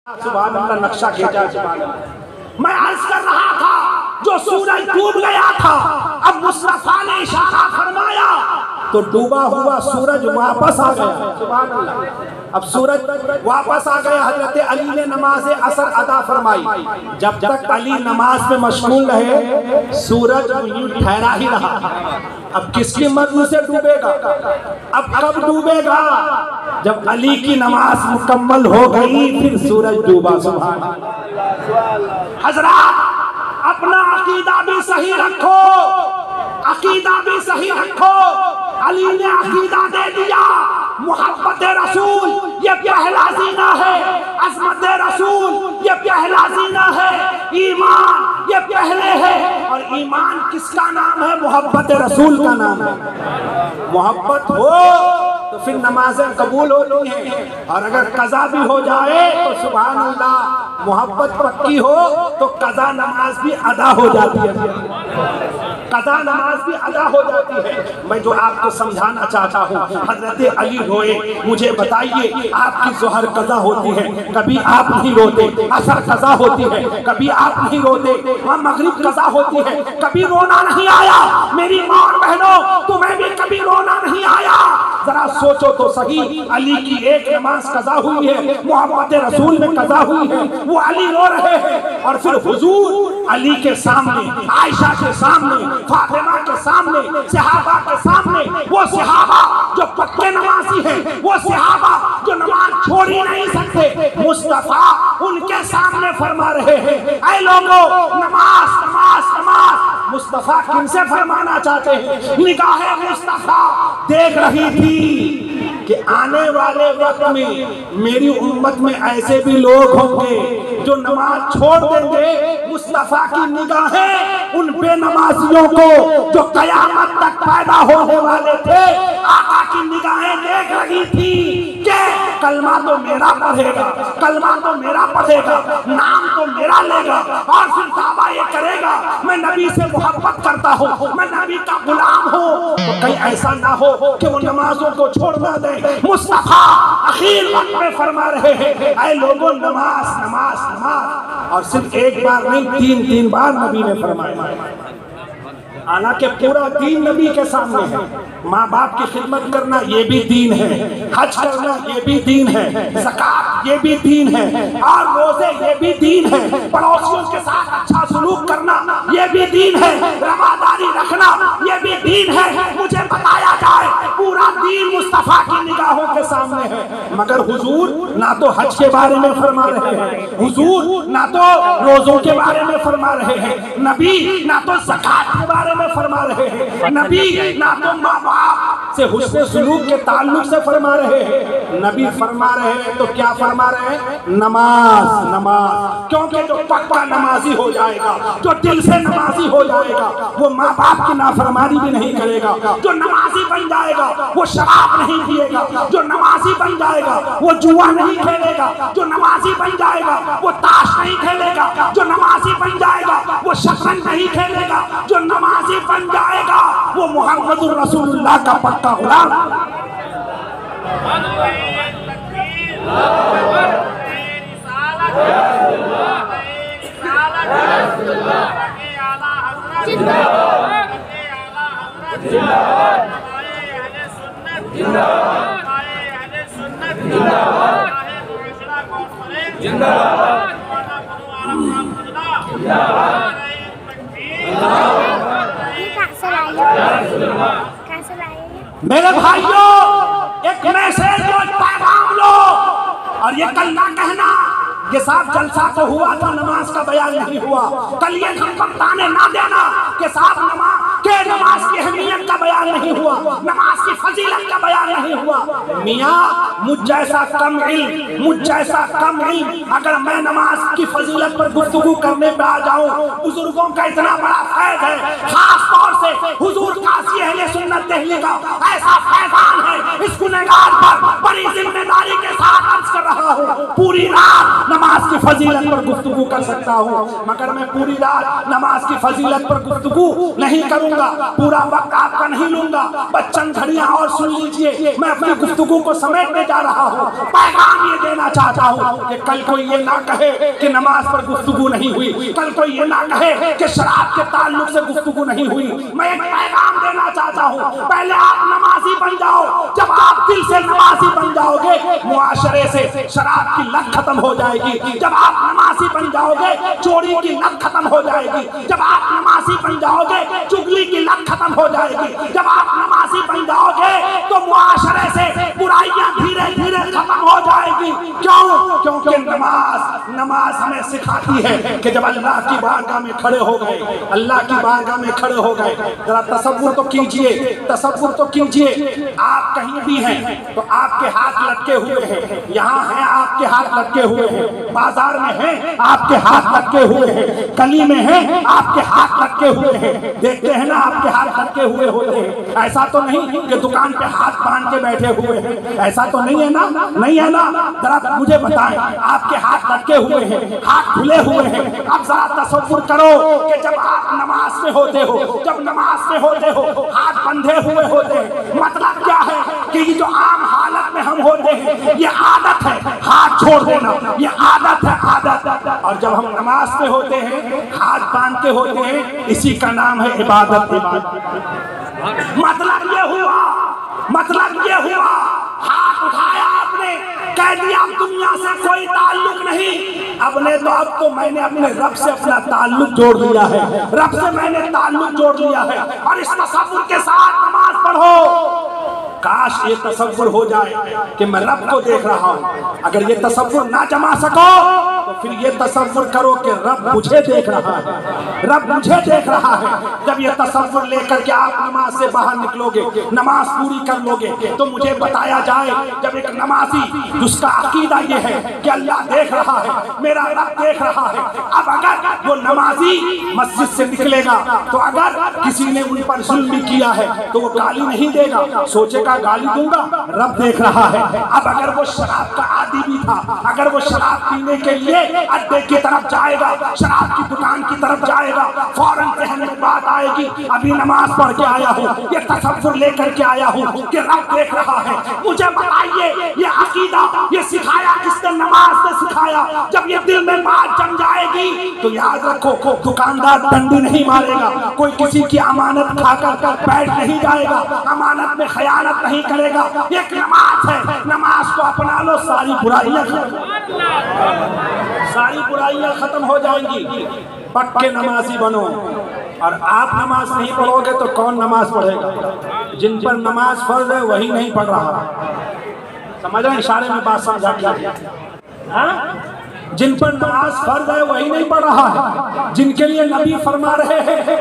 سبحان اللہ نقشہ کھینچا سبحان اللہ۔ میں عرض کر رہا تھا جو سورج ڈوب گیا تھا اب مصطفیٰ نے اشارہ فرمایا تو ڈوبا ہوا سورج واپس آ گیا سبحان اللہ۔ اب سورج واپس آ گیا، حضرت علی نے نماز عصر ادا فرمائی۔ جب تک علی نماز میں مشغول رہے سورج یوں ٹھہرا ہی رہا۔ اب کس کی مرضی سے ڈوبے گا؟ اب کب ڈوبے گا؟ جب علی کی نماز مکمل ہو گئی پھر سورج ڈوبا سبحان اللہ۔ حضرات اپنا عقیدہ بھی صحیح رکھو، عقیدہ بھی صحیح رکھو۔ علی نے عقیدہ دے دیا محبت رسول یہ پہلا زینہ ہے، عظمت رسول یہ پہلا زینہ ہے، ایمان یہ پہلے ہے۔ اور ایمان کس کا نام ہے؟ محبت رسول کا نام ہے۔ محبت ہو تو پھر نمازیں قبول ہوتی ہیں، اور اگر قضا بھی ہو جائے تو سبحان اللہ محبت پکی ہو تو قضا نماز بھی ادا ہو جاتی ہے، قضا نماز بھی ادا ہو جاتی ہے۔ میں جو آپ کو سمجھانا چاہتا ہوں، حضرت علی روئے، مجھے بتائیے آپ کی ظہر قضا ہوتی ہے کبھی آپ نہیں روتے، عصر قضا ہوتی ہے کبھی آپ نہیں روتے، مغرب قضا ہوتی ہے کبھی رونا نہیں آیا۔ میری ماں اور بہنوں تمہیں بھی کبھی رونا نہیں آیا؟ ذرا سوچو تو صحیح، علی کی ایک نماز قضا ہوئی ہے، محبت رسول میں قضا ہوئی ہے، وہ علی رو رہے ہیں، اور پھر حضور علی کے سامنے، عائشہ کے سامنے، فاطمہ کے سامنے، صحابہ کے سامنے، وہ صحابہ جو پکے نمازی ہیں، وہ صحابہ جو نماز چھوڑ ہی نہیں سکتے، مصطفیٰ ان کے سامنے فرما رہے ہیں اے لوگوں نماز نماز نماز۔ مصطفیٰ کن سے فرمانا چاہتے ہیں؟ نگاہ مصطفیٰ دیکھ رہی تھی کہ آنے والے وقت میں میری امت میں ایسے بھی لوگ ہوں گے جو نماز چھوڑ دیں گے۔ مصطفیٰ کی نگاہیں ان بے نمازیوں کو جو قیامت تک پیدا ہونے والے تھے آقا کی نگاہیں دیکھ رہی تھی کہ کلمہ تو میرا پڑھے گا، کلمہ تو میرا پڑھے گا، نام تو میرا لے گا، اور پھر دعویٰ یہ کرے گا میں نبی سے محبت کرتا ہوں، میں نبی کا غلام ہوں۔ تو کہیں ایسا نہ ہو کہ وہ نمازوں کو چھوڑنا دے۔ مصطفیٰ اخیر وقت میں فرما رہے ہیں اے لوگوں نماز نماز نماز، اور صرف ایک بار نہیں تین بار نبی نے فرمایا۔ حالانکہ پورا دین نبی کے سامنے ہے، ماں باپ کی خدمت کرنا یہ بھی دین ہے، حج کرنا یہ بھی دین ہے، زکوٰۃ یہ بھی دین ہے، اور روزے یہ بھی دین ہے، پڑوسیوں کے ساتھ اچھا سلوک کرنا یہ بھی دین ہے، رواداری رکھنا یہ بھی دین ہے۔ مجھے بتایا جائے پورا دین مصطفیٰ کی نگاہوں کے سامنے ہے، مگر حضور نہ تو حج کے بارے میں فرما رہے ہیں، حضور نہ تو روزوں کے بارے میں فرما رہے ہیں، نبی نہ تو زکوٰۃ کے بارے میں فرما رہے ہیں، نبی نہ تو ماں باپ سے حسن سلوک کے تعلق سے فرما رہے ہیں۔ نبی فرما رہے ہیں تو کیا فرما رہے ہیں؟ نماز نماز۔ کیونکہ جو پکا نمازی ہو جائے گا، جو دل سے نمازی ہو جائے گا، وہ ماں باپ کی نافرمانی بھی نہیں کرے گا۔ جو نمازی بن جائے گا وہ شراب نہیں پیے گا، جو نمازی بن جائے گا وہ جوا نہیں کھیلے گا، جو نمازی بن جائے گا وہ تاش نہیں کھیلے گا، جو نمازی بن جائے گا وہ شطرنج نہیں کھیلے گا، جو نمازی بن جائے گا وہ محمد الرسول اللہ کا پکا غلام۔ میرے بھائیوں ایک میسیج لو، ایک پیغام لو، اور یہ کل نہ کہنا یہ صاحب جلسہ تو ہوا تھا نماز کا بیان نہیں ہوا، کل یہ ہم بتانے نہ دینا کہ صاحب نماز کی اہمیت کا بیان نہیں ہوا، نماز کی فضیلت کا بیان نہیں ہوا۔ میاں مجھ جیسا کم علم، مجھ جیسا کم علم اگر میں نماز کی فضیلت پر گفتگو کرنے پہ آ جاؤں، بزرگوں کا اتنا بڑا فیض ہے، خاص طور سے حضور قاضی اہل سنت دہلی کا ایسا فیضان ہے، اس گنہگار پر بڑی ذمہ داری کے ساتھ عرض کر رہا ہوں، پوری رات نماز کی فضیلت پر گفتگو کر سکتا ہوں، مگر میں پوری رات نماز کی فضیلت پر گفتگو نہیں کروں کروں گا، پورا وقت آپ کا نہیں لوں گا، بس چند گھڑیاں اور سن لیجئے، میں اپنی گفتگو کو سمیٹنے جا رہا ہوں۔ پیغام یہ دینا چاہتا ہوں کہ کل کوئی یہ نہ کہے کہ نماز پر گفتگو نہیں ہوئی، کل کوئی یہ نہ کہے کہ شراب کے تعلق سے گفتگو نہیں ہوئی۔ میں ایک پیغام دینا چاہتا ہوں، پہلے آپ نمازی بن جاؤ، جب آپ دل سے نمازی بن جاؤ گے معاشرے سے شراب کی لت ختم ہو جائے گی، جب آپ نمازی بن جاؤ گے چوری کی لت ختم ہو جائے گی، جب آپ نمازی بن جاؤ گے چغلی کی لت ختم ہو جائے گی، جب آپ نمازی بن جاؤ گے تو معاشرے سے برائیاں دھیرے دھیرے ختم ہو جائے گی۔ کیوں؟ کیونکہ نماز ہمیں سکھاتی ہے کہ جب اللہ کی بارگاہ میں کھڑے ہو گئے، اللہ کی بارگاہ میں کھڑے ہو گئے، ذرا تصور تو کیجئے، تصور تو کیجئے، آپ کہیں بھی ہیں تو آپ کے ہاتھ لٹکے ہوئے ہیں، یہاں ہیں آپ کے ہاتھ لٹکے ہوئے ہیں، بازار میں ہیں آپ کے ہاتھ لٹکے ہوئے ہیں، گلی میں ہیں آپ کے ہاتھ لٹکے ہوئے ہیں، دیکھتے ہیں نا آپ کے ہاتھ لٹکے ہوئے ہوتے ہیں۔ ایسا تو نہیں کہ دکان پہ ہاتھ باندھ کے بیٹھے ہوئے ہیں، ایسا تو نہیں ہے نا، نہیں ہے نا؟ ذرا مجھے بتائیں، آپ کے ہاتھ لٹکے ہوئے ہیں، ہاتھ کھلے ہوئے ہیں، اب ذرا تصور کرو کہ جب آپ نماز میں ہوتے ہو، جب نماز میں ہوتے ہو ہاتھ بندھے ہوئے ہوتے ہیں، مطلب کیا ہے کہ یہ جو عام حالت میں ہم ہوتے ہیں یہ عادت ہے ہاتھ چھوڑ دینا، یہ عادت ہے، عادت۔ اور جب ہم نماز میں ہوتے ہیں ہاتھ باندھ کے ہوتے ہیں، اسی کا نام ہے عبادت۔ مطلب یہ ہوا ہاتھ اٹھایا آپ نے، کہہ دیا اب دنیا سے کوئی تعلق نہیں، اب تو میں نے اپنے رب سے اپنا تعلق جوڑ لیا ہے، رب سے میں نے تعلق جوڑ لیا ہے، اور اس تصور کے ساتھ نماز پڑھو۔ کاش یہ تصور ہو جائے کہ میں رب کو دیکھ رہا ہوں۔ اگر یہ تصور نہ جما سکو تو پھر یہ تصور کرو کہ رب مجھے دیکھ رہا ہے، رب مجھے دیکھ رہا ہے۔ جب یہ تصور لے کر کے آپ نماز سے باہر نکلو گے، نماز پوری کر لو گے، تو مجھے بتایا جائے جب ایک نمازی جس کا عقیدہ یہ ہے کہ اللہ دیکھ رہا ہے، میرا رب دیکھ رہا ہے، اب اگر وہ نمازی مسجد سے نکلے گا تو اگر کسی نے ان پر ظلم بھی کیا ہے تو وہ گالی نہیں دے گا، سوچے گا گالی دوں گا، رب دیکھ رہا ہے۔ اب اگر وہ شراب کا عادی بھی تھا، اگر وہ شراب پینے کے لیے اڈے کی طرف جائے گا، شراب کی دکان کی طرف جائے گا، فوراً ذہن میں بات آئے گی ابھی نماز پڑھ کے آیا ہوں، یہ تصور لے کر کے آیا ہوں کہ رب دیکھ رہا ہے۔ مجھے بتائیے یہ عقیدہ یہ سکھایا کس نے؟ نماز نے سکھایا۔ جب یہ دل میں بات جم جائے گی تو یاد رکھو دکاندار ڈنڈی نہیں مارے گا، کوئی کسی کی امانت کھا کر بیٹھ نہیں جائے گا، امانت میں خیانت نہیں کرے گا۔ ایک نماز ہے، نماز کو اپنا لو، ساری برائیاں ختم ہو جائیں گی۔ پکے نمازی بنو، اور آپ نماز نہیں پڑھو گے تو کون نماز پڑھے گا؟ جن پر نماز فرض ہے وہی نہیں پڑھ رہا، سمجھ رہے ہیں؟ اشارے میں بات سمجھا کیا؟ جن پر نماز فرض ہے وہی نہیں پڑھ رہا ہے، جن کے لیے نبی فرما رہے ہیں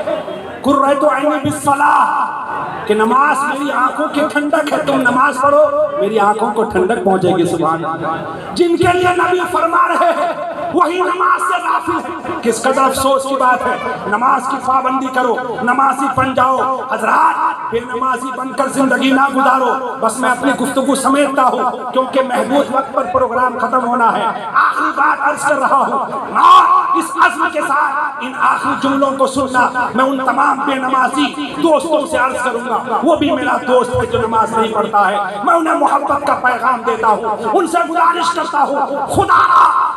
قرۃ عینی بالصلاۃ کہ نماز میری آنکھوں کی ٹھنڈک ہے، تم نماز پڑھو میری آنکھوں کو ٹھنڈک پہنچے گی، سبحان اللہ۔ جن کے لیے نبی فرما رہے ہیں وہی نماز سے غافل ہے۔ کس قدر افسوس کی بات ہے، نماز کی پابندی کرو، نمازی بن جاؤ۔ حضرات بے نمازی بن کر زندگی نہ گزارو۔ بس میں اپنی گفتگو سمیٹتا ہوں کیونکہ محدود وقت پر پروگرام ختم ہونا ہے۔ آخری بات عرض کر رہا ہوں، اور اس عزم کے ساتھ ان آخری جملوں کو سننا میں ان تمام بے نمازی دوستوں سے عرض کروں گا، وہ بھی میرا دوست ہے جو نماز نہیں پڑھتا ہے، میں انہیں محبت کا پیغام دیتا ہوں، ان سے گزارش کرتا ہوں خدا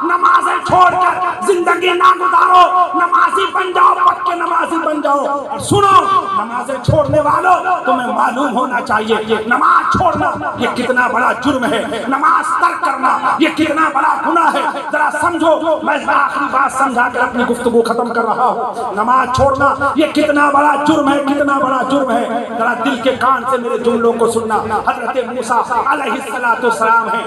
نمازیں چھوڑ کر زندگی نہ گزارو، نمازی بن جاؤ، پکے نمازی بن جاؤ۔ اور سنو نمازیں چھوڑنے والوں، تمہیں معلوم ہونا چاہیے نماز چھوڑنا یہ کتنا بڑا جرم ہے، نماز ترک کرنا یہ کتنا بڑا گناہ ہے۔ ذرا سمجھو، میں آخری بات سمجھا کر اپنی گفتگو ختم کر رہا ہوں۔ نماز چھوڑنا یہ کتنا بڑا جرم ہے، کتنا بڑا جرم ہے۔ ذرا دل کے کان سے میرے جملوں کو سننا۔ حضرت موسیٰ علیہ السلام ہے،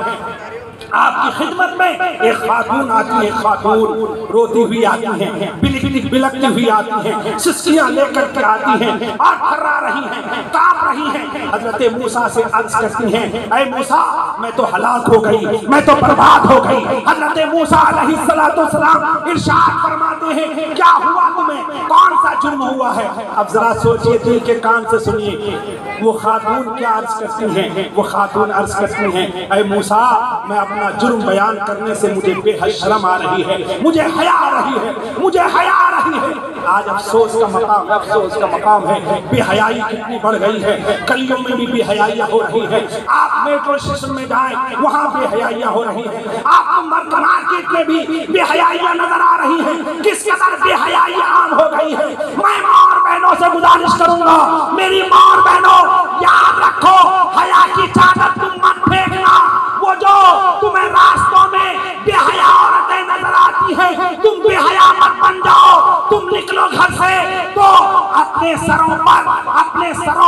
آپ کی خدمت میں ایک خاتون آتی ہے، خاتون روتی ہوئی آتی ہیں، بلکتی ہوئی آتی ہیں، سسکیاں لے کر کے آتی ہیں اور تھرا رہی ہیں، کانپ رہی ہیں۔ حضرت موسیٰ سے عرض کرتی ہیں، اے موسیٰ میں تو ہلاک ہو گئی، میں تو برباد ہو گئی۔ حضرت موسیٰ علیہ السلام ارشاد فرماتے ہیں کیا ہوا تمہیں، کون سا جرم ہوا ہے؟ اب ذرا سوچئے، دل کے کان سے سنیے۔ وہ خاتون کیا عرض کرتی ہیں؟ وہ خاتون عرض کرتی ہیں اے موسیٰ میں اپنا جرم بیان کرنے سے مجھے بے حد شرم آ رہی ہے، مجھے حیا آ رہی ہے، مجھے حیا آ رہی ہے۔ آج افسوس کا مقام، افسوس کا مقام ہے، بے حیائی کتنی بڑھ گئی ہے، گلیوں میں بھی بے حیائیاں ہو رہی ہے۔ آپ میٹرو اسٹیشن میں جائیں وہاں بے حیائیاں ہو رہی ہیں، آپ مارکیٹ میں بھی بے حیائیاں نظر آ رہی ہیں۔ کس قدر بے حیائی عام ہو گئی ہے۔ میں ماں اور بہنوں سے گزارش کروں گا، میری ماں اور بہنوں یاد رکھو، حیا کی چادر تم مت پھینکنا۔ وہ جو تمہیں راستوں میں بے حیا عورتیں نظر آتی ہیں، تم بے حیا مت بن جاؤ۔ تم نکلو گھر سے تو اپنے سروں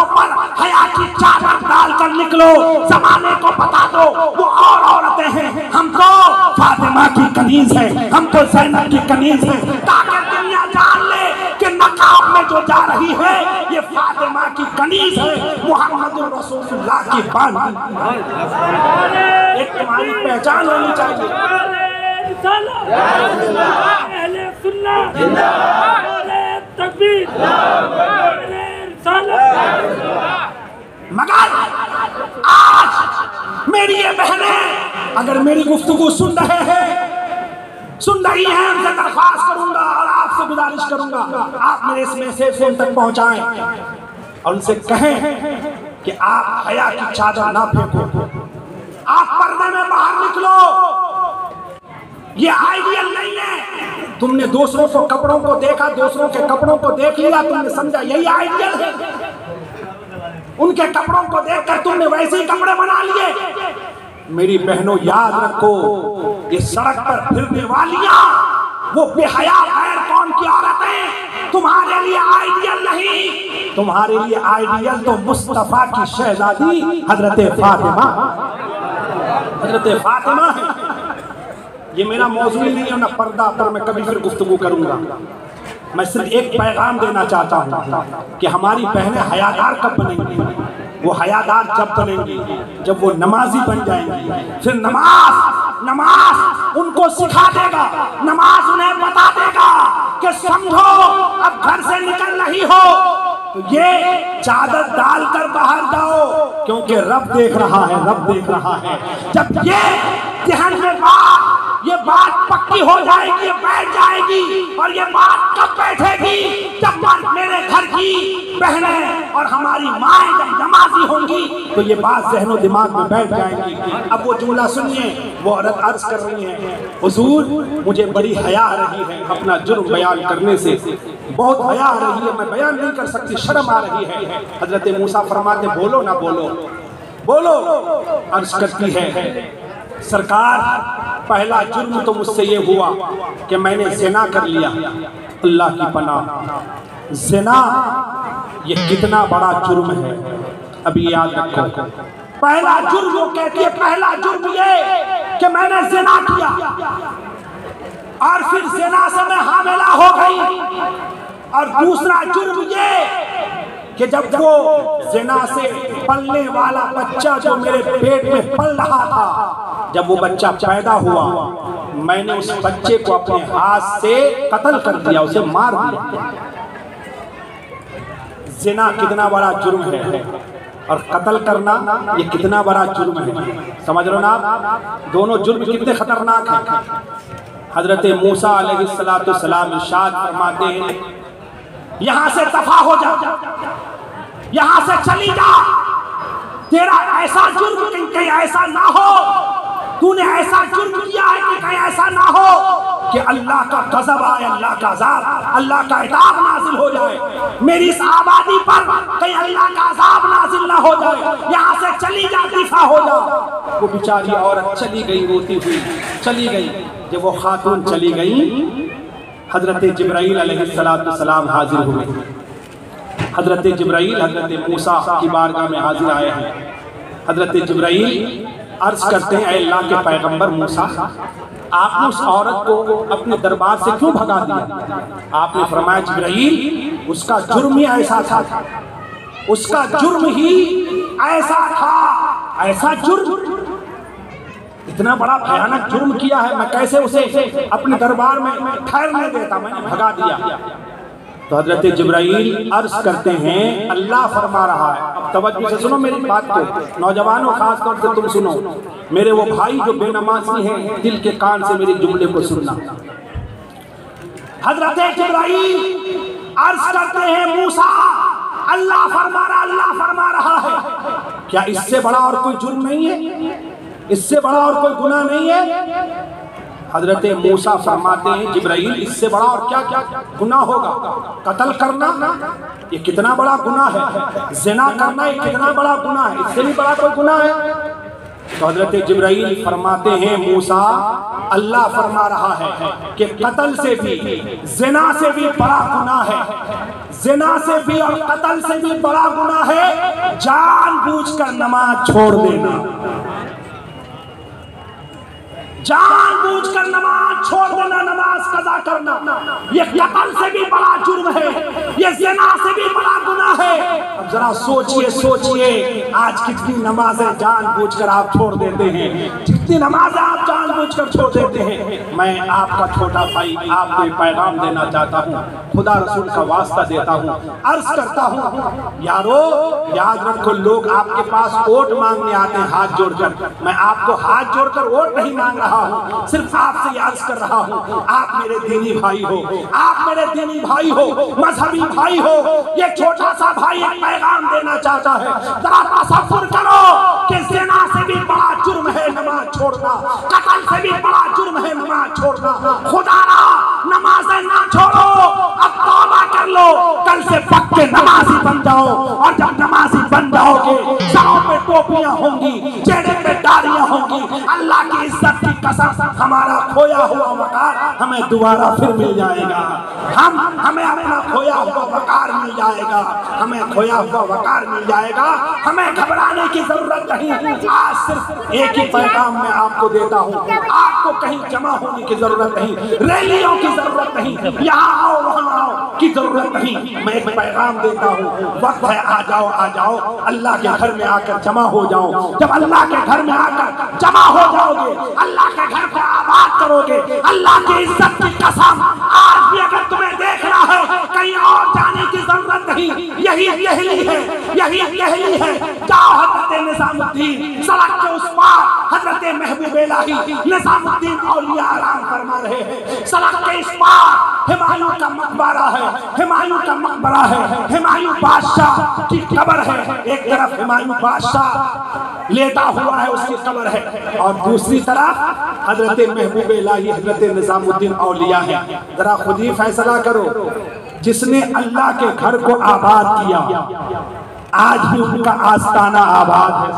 پر حیا کی چادر ڈال کر نکلو، زمانے کو بتا دو وہ اور عورتیں ہیں، ہم تو فاطمہ کی کنیز ہیں، ہم تو زینب کی کنیز ہیں، تاکہ دنیا جان لے کہ نقاب میں جو جا رہی ہے یہ فاطمہ کی کنیز ہے، محمد رسول اللہ کی بان۔ ایک تمہاری پہچان ہونی چاہیے۔ اہل سنت تکبیر، مگر آج میری یہ بہنیں اگر میری گفتگو سن رہے ہیں، سن رہی ہیں، ان سے درخواست کروں گا اور آپ سے گزارش کروں گا آپ میرے اس میسیج کو ان تک پہنچائیں اور ان سے کہیں کہ آپ حیا کی چادر نہ پھینکو، آپ پردے میں باہر نکلو۔ یہ آئیڈیل نہیں ہے، تم نے دوسروں کو کپڑوں کو دیکھا، دوسروں کے کپڑوں کو دیکھ لیا، تم نے سمجھا یہی آئیڈیل ہے، ان کے کپڑوں کو دیکھ کر تم نے ویسے ہی کپڑے بنا لیے۔ میری بہنوں یاد رکھو، یہ سڑک پر پھرنے والیاں وہ بے حیا غیر قوم کی عورتیں تمہارے لیے آئیڈیل نہیں، تمہارے لیے آئیڈیل تو مصطفیٰ کی شہزادی حضرت فاطمہ ہے۔ یہ میرا موضوع نہیں ہے، نہ پردہ پر میں کبھی پھر گفتگو کروں گا۔ میں صرف ایک پیغام دینا چاہتا ہوں کہ ہماری بہنیں حیادار کب بنیں گی؟ وہ حیادار جب بنیں گی جب وہ نمازی بن جائیں گی۔ پھر نماز ان کو سکھا دے گا، نماز انہیں بتا دے گا کہ سمجھو اب گھر سے نکل رہی ہو تو یہ چادر ڈال کر باہر جاؤ، کیونکہ رب دیکھ رہا ہے، رب دیکھ رہا ہے۔ جب یہ ذہن میں یہ بات پکی ہو جائے گی، یہ بیٹھ جائے گی، اور یہ بات کب بیٹھے گی؟ جب میرے گھر کی بہنیں اور ہماری مائیں جب نمازی ہوں گی تو یہ بات ذہن و دماغ میں بیٹھ جائے گی۔ اب وہ جملہ سنیے، وہ عورت عرض کر رہی ہے حضور مجھے بڑی حیا آ رہی ہے اپنا جرم بیان کرنے سے، بہت حیا آ رہی ہے، میں بیان نہیں کر سکتی، شرم آ رہی ہے۔ حضرت موسیٰ فرماتے بولو نہ بولو، بولو۔ عرض کرتی ہے سرکار پہلا جرم تو مجھ سے یہ ہوا کہ میں نے زنا کر لیا۔ اللہ کی پناہ، زنا یہ کتنا بڑا جرم ہے، ابھی یاد رکھو۔ پہلا جرم وہ کہتی ہے، پہلا جرم یہ کہ میں نے زنا کیا اور پھر زنا سے میں حاملہ ہو گئی، اور دوسرا جرم یہ کہ جب وہ زنا سے پلنے والا بچہ جو میرے پیٹ میں پل رہا تھا، جب وہ بچہ پیدا ہوا میں نے اس بچے کو اپنے ہاتھ سے قتل کر دیا، اسے مار دیا۔ زنا کتنا بڑا جرم ہے اور قتل کرنا یہ کتنا بڑا جرم ہے، سمجھ رہو نا آپ؟ دونوں جرم کتنے خطرناک ہیں۔ حضرت موسیٰ علیہ السلام ارشاد فرماتے ہیں یہاں سے دفع ہو جا، یہاں سے چلی جا، تیرا ایسا جرم کہیں ایسا نہ ہو، تو نے ایسا جرم کیا ہے کہ کہیں ایسا نہ ہو کہ اللہ کا غضب آئے، اللہ کا عذاب، اللہ کا عذاب نازل ہو جائے میری اس آبادی پر، کہیں اللہ کا عذاب نازل نہ ہو جائے، یہاں سے چلی جا، دفع ہو جا۔ وہ بیچاری عورت چلی گئی، روتی ہوئی چلی گئی۔ جب وہ خاتون چلی گئی حضرت جبرائیل علیہ السلام حاضر ہوئے۔ حضرت جبرائیل حضرت موسیٰ کی بارگاہ میں حاضر آئے ہیں۔ حضرت جبرائیل عرض کرتے ہیں اے اللہ کے پیغمبر موسیٰ، آپ نے اس عورت کو اپنے دربار سے کیوں بھگا دیا؟ آپ نے فرمایا جبرائیل اس کا جرم ہی ایسا تھا، اس کا جرم ہی ایسا تھا، ایسا جرم اتنا بڑا بھیانک جرم کیا ہے، میں کیسے اسے اپنے دربار میں ٹھہرنے دیتا، میں نے بھگا دیا۔ تو حضرت جبرائیل عرض کرتے ہیں اللہ فرما رہا ہے، اب توجہ سے سنو میری بات کو، نوجوانوں خاص طور سے تم سنو، میرے وہ بھائی جو بے نمازی ہیں دل کے کان سے میری جملے کو سننا۔ حضرت جبرائیل عرض کرتے ہیں موسیٰ اللہ فرما رہا ہے، کیا اس سے بڑا اور کوئی جرم نہیں ہے؟ اس سے بڑا اور کوئی گناہ نہیں ہے؟ حضرت موسیٰ فرماتے ہیں جبرائیل اس سے بڑا اور کیا گناہ ہوگا؟ قتل کرنا یہ کتنا بڑا گناہ ہے، زنا کرنا یہ کتنا بڑا گناہ ہے، اس سے بھی بڑا کوئی گناہ ہے؟ تو حضرت جبرائیل فرماتے ہیں موسیٰ اللہ فرما رہا ہے کہ قتل سے بھی زنا سے بھی بڑا گناہ ہے، زنا سے بھی اور قتل سے بھی بڑا گناہ ہے جان بوجھ کر نماز چھوڑ دینا، جان بوجھ کر نماز چھوڑ دینا، نماز قضا کرنا یہ قتل سے بھی بڑا جرم ہے، یہ زنا سے بھی بڑا گناہ ہے۔ اب ذرا سوچئے آج کتنی نمازیں جان بوجھ کر آپ چھوڑ دیتے ہیں، کتنی نمازیں آپ جان بوجھ کر چھوڑ دیتے ہیں۔ میں آپ کا چھوٹا بھائی آپ کو پیغام دینا چاہتا ہوں، خدا رسول کا واسطہ دیتا ہوں، عرض کرتا ہوں یارو یاد رکھو لوگ آپ کے پاس ووٹ مانگنے آتے ہیں ہاتھ جوڑ کر، میں آپ کو ہاتھ جوڑ کر ووٹ نہیں مانگ رہا ہوں، صرف آپ سے عرض کر رہا ہوں آپ میرے دینی بھائی ہو، آپ میرے دینی بھائی ہو، مذہبی بھائی ہو، یہ چھوٹا سا بھائی ایک پیغام دینا چاہتا ہے، ذرا تصور کرو کہ زنا سے بھی بڑا جرم ہے نماز چھوڑنا، قتل سے بھی بڑا جرم ہے نماز چھوڑنا، خدا را نمازیں نہ چھوڑو، اب توبہ کر لو، کل سے پکے نمازی بن جاؤ، اور جب نمازی بن جاؤ گے سروں پہ ٹوپیاں ہوں گی، چہرے پہ داڑیاں ہوں گی، اللہ کی عزت کی قسم ہمارا کھویا ہوا وقار ہمیں دوبارہ پھر مل جائے گا، ہمیں اپنا کھویا ہوا وقار مل جائے گا، ہمیں کھویا ہوا وقار مل جائے گا، ہمیں گھبرانے کی ضرورت نہیں۔ آج صرف ایک ہی پیغام میں آپ کو دیتا ہوں، آپ کو کہیں جمع ہونے کی ضرورت نہیں، ریلیوں کی ضرورت نہیں، یہاں آؤ وہاں آؤ کی ضرورت نہیں، میں ایک پیغام دیتا ہوں، وقت ہے آ جاؤ اللہ کے گھر میں آ کر جمع ہو جاؤ، جب اللہ کے گھر میں آ کر جمع ہو جاؤ گے اللہ کے گھر کو آباد کرو گے، اللہ کی عزت کی قسم آج بھی اگر تمہیں دیکھنا ہے کہیں اور جانے کی ضرورت نہیں، یہی کہلی ہے، جاؤ حضرت نظام الدین سڑک کے اس پار حضرت محبوب الہی نظام الدین اولیاء آرام فرما رہے ہیں، سڑک کے اس پار ہمایوں کا مقبرہ ہے، ہمایوں بادشاہ کی قبر ہے، ایک طرف ہمایوں بادشاہ لیٹا ہوا ہے اس کی قبر ہے، اور دوسری طرف حضرت محبوب الہی حضرت نظام الدین اولیاء ہے۔ ذرا خود ہی فیصلہ کرو، جس نے اللہ کے گھر کو آباد کیا آج بھی ان کا آستانہ آباد ہے،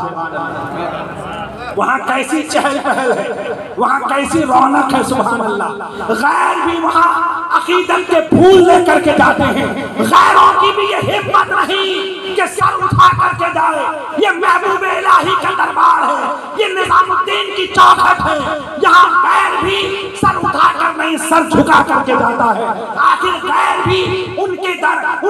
وہاں کیسی چہل پہل ہے، وہاں کیسی رونق ہے، سبحان اللہ۔ غیر بھی وہاں عقیدت کے پھول لے کر کے جاتے ہیں، غیروں کی بھی یہ ہمت نہیں کہ سر اٹھا کر کے جائے، یہ محبوب الہی کا دربار ہے، یہ نظام الدین کی چوکھٹ ہے، یہاں غیر بھی سر اٹھا کر نہیں سر جھکا کر کے جاتا ہے، آخر غیر بھی ان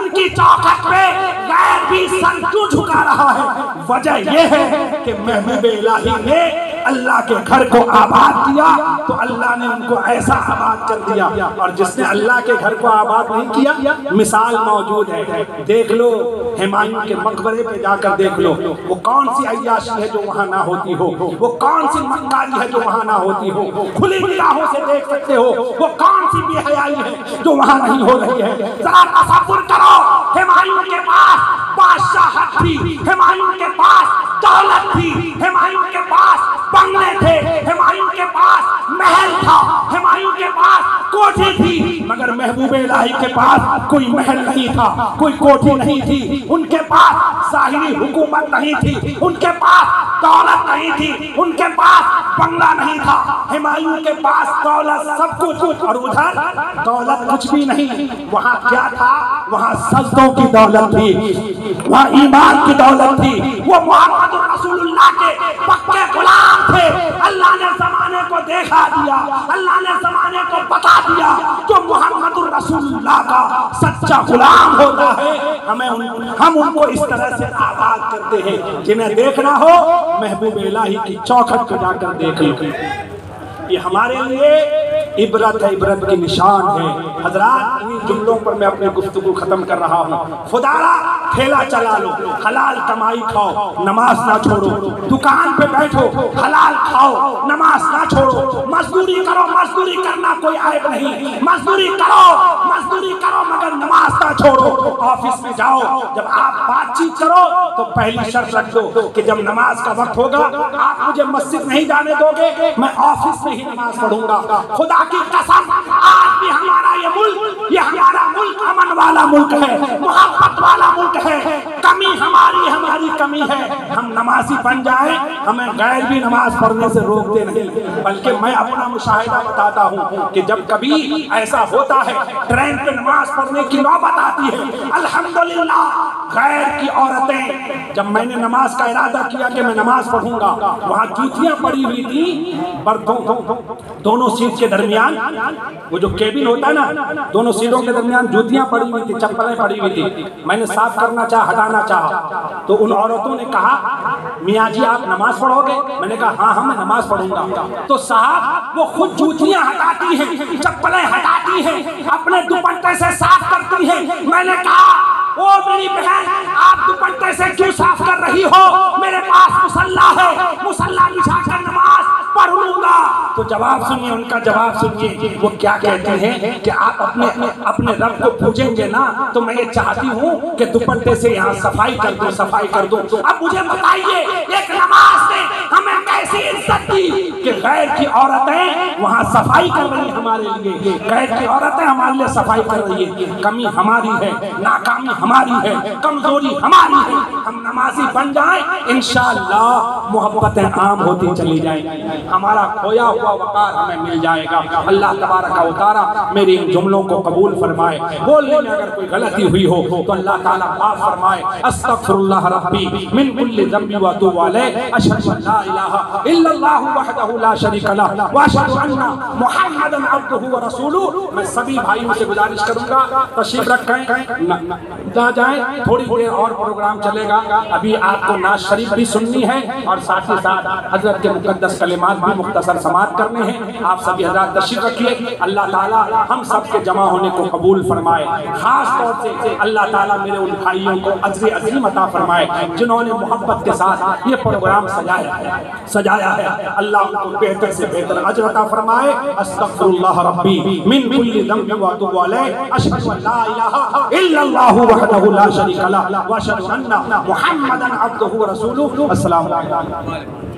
کی چوکھٹ پہ غیر بھی سر کیوں جھکا رہا ہے؟ وجہ یہ ہے کہ محبوب الہی نے اللہ کے گھر کو آباد کیا تو اللہ نے ان کو ایسا آباد کر دیا، اور جس نے اللہ کے گھر کو آباد نہیں کیا مثال موجود ہے، دیکھ لو ہمایوں کے مقبرے پہ جا کر دیکھ لو، وہ کون سی عیاشی ہے جو وہاں نہ ہوتی ہو، وہ کون سی مکاری ہے جو وہاں نہ ہوتی ہو، کھلی نگاہوں سے دیکھ سکتے ہو وہ کون سی بے حیائی ہے جو وہاں نہیں ہو رہی ہے۔ ذرا تصور کرو ہمایوں کے پاس بادشاہت تھی، ہمایوں کے پاس دولت تھی، ہمایوں کے پاس بنگلے تھے، ہمایوں کے پاس محل تھا، ہمایوں کے پاس کوٹھی تھی، مگر محبوب الہی کے پاس کوئی محل نہیں تھا، کوئی کوٹھی نہیں تھی، ان کے پاس ظاہری حکومت نہیں تھی، ان کے پاس دولت نہیں تھی، ان کے پاس بنگلہ نہیں تھا، ہمایوں کے پاس دولت سب کچھ، اور ادھر دولت کچھ بھی نہیں۔ وہاں کیا تھا؟ وہاں سجدوں کی دولت تھی، وہاں ایمان کی دولت تھی، وہ محمد رسول اللہ اللہ کے پکے غلام تھے، اللہ نے زمانے کو دیکھا دیا، اللہ نے زمانے کو بتا دیا جو محمد الرسول اللہ کا سچا غلام ہوتا ہے ہم ان کو اس طرح سے آباد کرتے ہیں۔ جنہیں دیکھنا ہو محبوب الہی کی چوکھٹ پہ جا کر دیکھ لو۔ یہ ہمارے لیے عبرت ہے، عبرت کی نشان ہے۔ حضرات انہی جملوں پر میں اپنے گفتگو ختم کر رہا ہوں۔ خدا را ٹھیلا چلا لو، حلال کمائی کھاؤ، نماز نہ چھوڑو، دکان پہ بیٹھو، حلال کھاؤ، نماز نہ چھوڑو، مزدوری کرو، مزدوری کرنا کوئی عیب نہیں، مزدوری کرو مگر نماز نہ چھوڑو۔ آفس میں جاؤ، جب آپ بات چیت کرو تو پہلی شرط رکھ دو کہ جب نماز کا وقت ہوگا آپ مجھے مسجد نہیں جانے دو گے، میں آفس میں ہی نماز پڑھوں گا۔ خدا کی قسم آج بھی ہمارا یہ ہمارا ملک امن والا ملک ہے، محبت والا ملک ہے۔ کمی ہماری کمی ہے، ہم نمازی بن جائیں، ہمیں غیر بھی نماز پڑھنے سے روکتے نہیں، بلکہ میں اپنا مشاہدہ بتاتا ہوں کہ جب کبھی ایسا ہوتا ہے ٹرین پہ نماز پڑھنے کی نوبت آتی ہے، الحمدللہ غیر کی عورتیں، جب میں نے نماز کا ارادہ کیا کہ میں نماز پڑھوں گا، وہاں جوتیاں پڑی ہوئی تھی دونوں سیٹ کے درمیان، وہ جو کیبن ہوتا ہے نا، دونوں سیٹوں کے درمیان جوتیاں پڑی ہوئی تھی، چپلیں پڑی ہوئی تھی۔ میں نے صاف کرنا چاہا، ہٹانا چاہا، تو ان عورتوں نے کہا میاں جی آپ نماز پڑھو گے؟ میں نے کہا ہاں میں نماز پڑھوں گا۔ تو صاحب وہ خود جوتیاں ہٹاتی ہیں، چپلیں ہٹاتی ہیں، اپنے دوپٹے سے صاف کرتی ہیں۔ میں نے کہا او میری بہن آپ دوپٹے سے کیوں صاف کر رہی ہو؟ میرے پاس مصلی ہے، مصلی بچھا کر نماز پڑھ لوں گا۔ تو جواب سنیے، ان کا جواب سنیے، وہ کیا کہتے ہیں کہ آپ اپنے رب کو پوجیں گے نا، تو میں یہ چاہتی ہوں کہ دوپٹے سے یہاں صفائی کر دوں۔ اب مجھے بتائیے ایک نماز نے ہمیں کیسی عزت دی کہ غیر کی عورتیں وہاں صفائی کر رہی ہیں ہمارے لیے، غیر کی عورتیں ہمارے لیے صفائی کر رہی ہیں۔ کمی ہماری ہے، ناکامی ہماری ہے، کمزوری ہماری ہے۔ ہم نمازی بن جائیں انشاءاللہ محبتیں عام ہوتی چلی جائیں گی، ہمارا کھویا ہوا وقار ہمیں مل جائے گا۔ اللہ تبارک و تعالی میری ان جملوں کو قبول فرمائے، بولنے میں اگر کوئی غلطی ہوئی ہو تو اللہ تعالیٰ معاف فرمائے۔ استغفر اللہ ربی من کل ذنب واتوب الیہ، اشہد ان لا الہ الا اللہ وحدہ لا شریک لہ واشہد ان محمدا عبدہ ورسولہ۔ میں سبھی بھائیوں سے گزارش کروں گا تشریف رکھیں، نہ جائیں، تھوڑی دیر اور پروگرام چلے گا۔ ابھی آپ کو نعت شریف بھی سننی ہے اور ساتھ ہی ساتھ حضرت کے مقدس کلمات بھی مختصر سماعت کرنے ہیں۔ آپ سبھی حضرات تشریف رکھیے۔ اللہ تعالیٰ ہم سب کے جمع ہونے کو قبول فرمائے، خاص طور سے اللہ تعالیٰ میرے ان بھائیوں کو اجر عظیم عطا فرمائے جنہوں نے محبت کے ساتھ یہ پروگرام سجایا ہے۔ اللہ ان کو بہتر سے بہتر اجر عطا فرمائے۔ استغفر اللہ ربی من کل ذنب واتوب الیہ، اشہد ان لا الہ الا اللہ وحدہ لا شریک لہ واشہد ان محمدا عبدہ ورسولہ۔ السلام علیکم۔